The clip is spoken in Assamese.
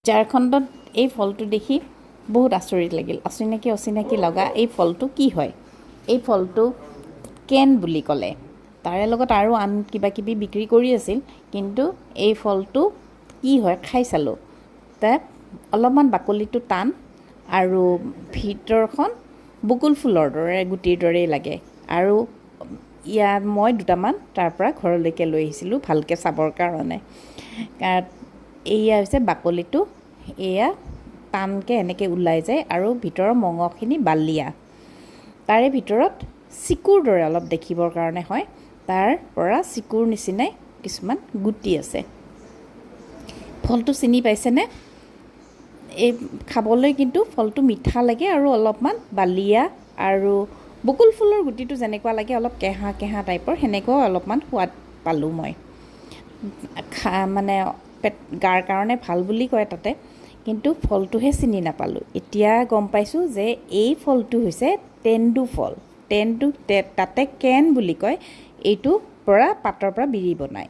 ঝাৰখণ্ডত এই ফলটো দেখি বহুত আচৰিত লাগিল। অচিনাকি লগা এই ফলটো কি হয়? এই ফলটো কেন বুলি ক'লে। তাৰে লগত আৰু আন কিবা কিবি বিক্ৰী কৰি আছিল, কিন্তু এই ফলটো কি হয় খাই চালোঁ। তাত অলপমান বাকলিটো টান আৰু ভিতৰখন বকুল ফুলৰ দৰে গুটিৰ দৰেই লাগে। আৰু ইয়াত মই দুটামান তাৰ পৰা ঘৰলৈকে লৈ আহিছিলোঁ ভালকৈ চাবৰ কাৰণে। এয়া হৈছে বাকলিটো, এয়া টানকৈ এনেকৈ ওলাই যায় আৰু ভিতৰৰ মঙহখিনি বালিয়া। তাৰে ভিতৰত চিকুৰ দৰে অলপ দেখিবৰ কাৰণে হয়, তাৰ পৰা চিকুৰ নিচিনাই কিছুমান গুটি আছে। ফলটো চিনি পাইছেনে? এই খাবলৈ কিন্তু ফলটো মিঠা লাগে আৰু অলপমান বালিয়া, আৰু বকুল ফুলৰ গুটিটো যেনেকুৱা লাগে অলপ কেঁহা কেঁহা টাইপৰ, সেনেকুৱাও অলপমান সোৱাদ পালোঁ মই। মানে গাৰ কাৰণে ভাল বুলি কয় তাতে, কিন্তু ফলটোহে চিনি নাপালোঁ। এতিয়া গম পাইছোঁ যে এই ফলটো হৈছে তেন্দু ফল। তাতে কেন বুলি কয়। এইটো পৰা পাতৰ পৰা বিৰি বনায়।